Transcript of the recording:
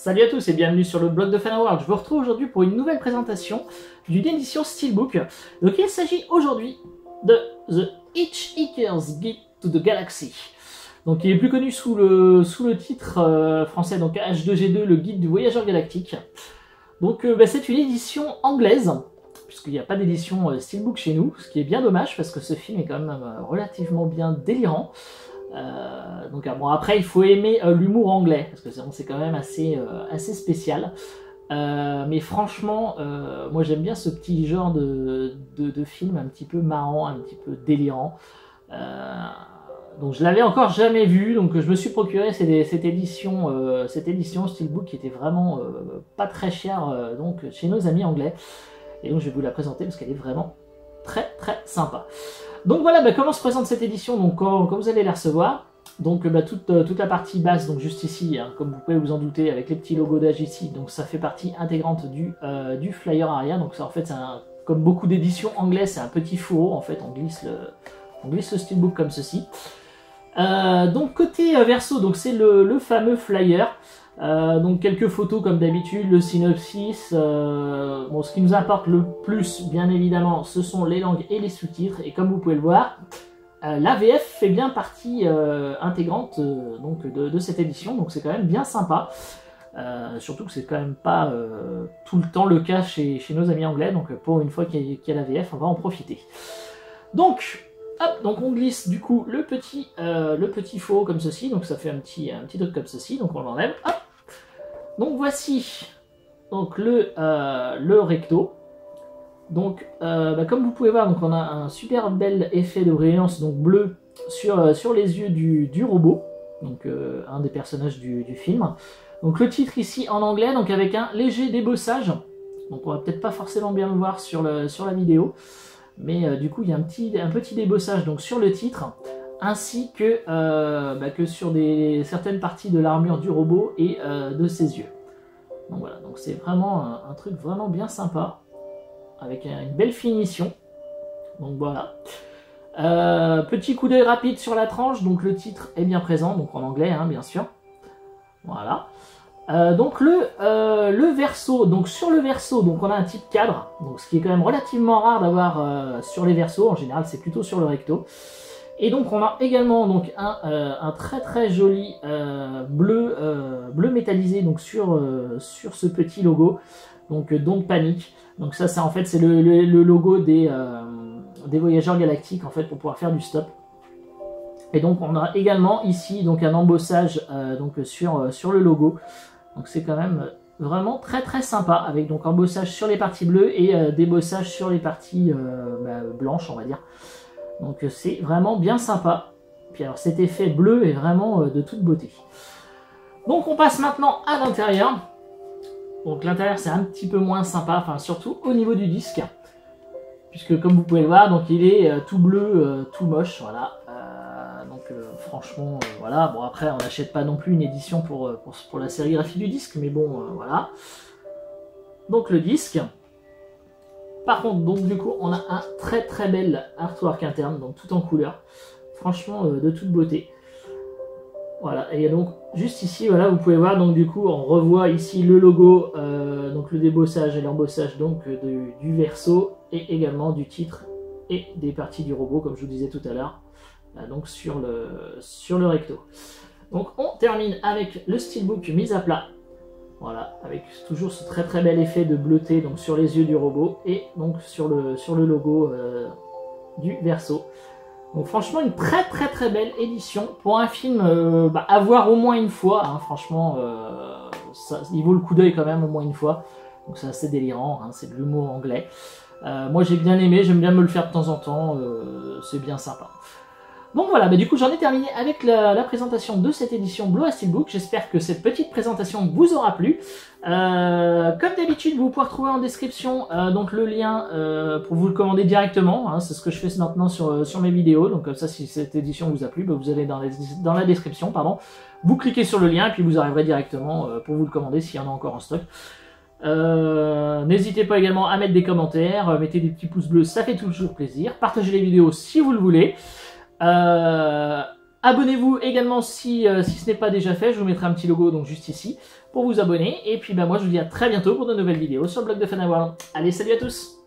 Salut à tous et bienvenue sur le blog de Fanworld. Je vous retrouve aujourd'hui pour une nouvelle présentation d'une édition Steelbook. Donc il s'agit aujourd'hui de The Hitchhiker's Guide to the Galaxy. Donc il est plus connu sous le titre français, donc H2G2, le guide du voyageur galactique. Donc c'est une édition anglaise, puisqu'il n'y a pas d'édition Steelbook chez nous, ce qui est bien dommage parce que ce film est quand même relativement bien délirant. Donc bon, après il faut aimer l'humour anglais parce que c'est quand même assez spécial, mais franchement moi j'aime bien ce petit genre de film un petit peu marrant, un petit peu délirant. Donc je l'avais encore jamais vu, donc je me suis procuré cette édition Steelbook qui était vraiment pas très chère, donc chez nos amis anglais, et donc je vais vous la présenter parce qu'elle est vraiment très sympa. Donc voilà, comment se présente cette édition. Donc quand vous allez la recevoir, donc toute la partie basse, donc juste ici, hein, comme vous pouvez vous en douter, avec les petits logos d'âge ici, donc ça fait partie intégrante du flyer arrière. Donc ça en fait, comme beaucoup d'éditions anglaises, c'est un petit fourreau. En fait, on glisse le steelbook comme ceci. Donc côté verso, donc c'est le fameux flyer. Donc quelques photos comme d'habitude, le synopsis. Bon, ce qui nous importe le plus, bien évidemment, ce sont les langues et les sous-titres. Et comme vous pouvez le voir, l'AVF fait bien partie intégrante donc de cette édition. Donc c'est quand même bien sympa. Surtout que c'est quand même pas tout le temps le cas chez nos amis anglais. Donc pour une fois qu'il y a l'AVF, on va en profiter. Donc hop, donc on glisse du coup le petit faux comme ceci, donc ça fait un petit truc comme ceci, donc on l'enlève, hop. Donc voici donc le recto. Donc comme vous pouvez voir, donc on a un super bel effet de brillance donc bleu sur les yeux du robot, donc un des personnages du film. Donc le titre ici en anglais, donc avec un léger débossage, donc on va peut-être pas forcément bien le voir sur la vidéo. Mais du coup il y a un petit débossage donc sur le titre, ainsi que sur certaines parties de l'armure du robot et de ses yeux. Donc voilà, donc c'est vraiment un truc vraiment bien sympa, avec une belle finition. Donc voilà. Petit coup d'œil rapide sur la tranche, donc le titre est bien présent, donc en anglais hein, bien sûr. Voilà. Donc le verso, donc sur le verso, donc on a un type cadre, donc ce qui est quand même relativement rare d'avoir sur les versos. En général c'est plutôt sur le recto. Et donc on a également donc un très joli bleu métallisé donc sur ce petit logo, donc Don't Panic. Donc ça en fait c'est le logo des voyageurs galactiques en fait, pour pouvoir faire du stop. Et donc on a également ici donc un embossage donc sur le logo. Donc c'est quand même vraiment très sympa, avec donc embossage sur les parties bleues et débossages sur les parties blanches, on va dire. Donc c'est vraiment bien sympa. Puis alors cet effet bleu est vraiment de toute beauté. Donc on passe maintenant à l'intérieur. Donc l'intérieur c'est un petit peu moins sympa, enfin surtout au niveau du disque, puisque comme vous pouvez le voir, donc il est tout bleu, tout moche, voilà. Franchement, voilà. Bon après, on n'achète pas non plus une édition pour la sérigraphie du disque, mais bon, voilà. Donc le disque. Par contre, donc du coup, on a un très bel artwork interne, donc tout en couleur. Franchement, de toute beauté. Voilà. Et donc juste ici, voilà, vous pouvez voir. Donc du coup, on revoit ici le logo, donc le débossage et l'embossage donc du verso, et également du titre et des parties du robot, comme je vous disais tout à l'heure. Donc sur le recto. Donc on termine avec le steelbook mis à plat. Voilà, avec toujours ce très bel effet de bleuté donc sur les yeux du robot et donc sur le logo du verso. Donc franchement une très belle édition pour un film à voir au moins une fois. Hein, franchement, il vaut le coup d'œil quand même au moins une fois. Donc c'est assez délirant, hein, c'est de l'humour anglais. Moi j'ai bien aimé, j'aime bien me le faire de temps en temps, c'est bien sympa. Donc voilà, du coup j'en ai terminé avec la présentation de cette édition Blow a Steelbook. J'espère que cette petite présentation vous aura plu. Comme d'habitude, vous pouvez retrouver en description donc le lien pour vous le commander directement. Hein, c'est ce que je fais maintenant sur mes vidéos. Donc comme ça, si cette édition vous a plu, vous allez dans la description, pardon. Vous cliquez sur le lien et puis vous arriverez directement pour vous le commander s'il y en a encore en stock. N'hésitez pas également à mettre des commentaires, mettez des petits pouces bleus, ça fait toujours plaisir. Partagez les vidéos si vous le voulez. Abonnez-vous également si ce n'est pas déjà fait, je vous mettrai un petit logo donc juste ici. pour vous abonner. Et puis bah, moi je vous dis à très bientôt pour de nouvelles vidéos sur le blog de Fanaworld. Allez, salut à tous!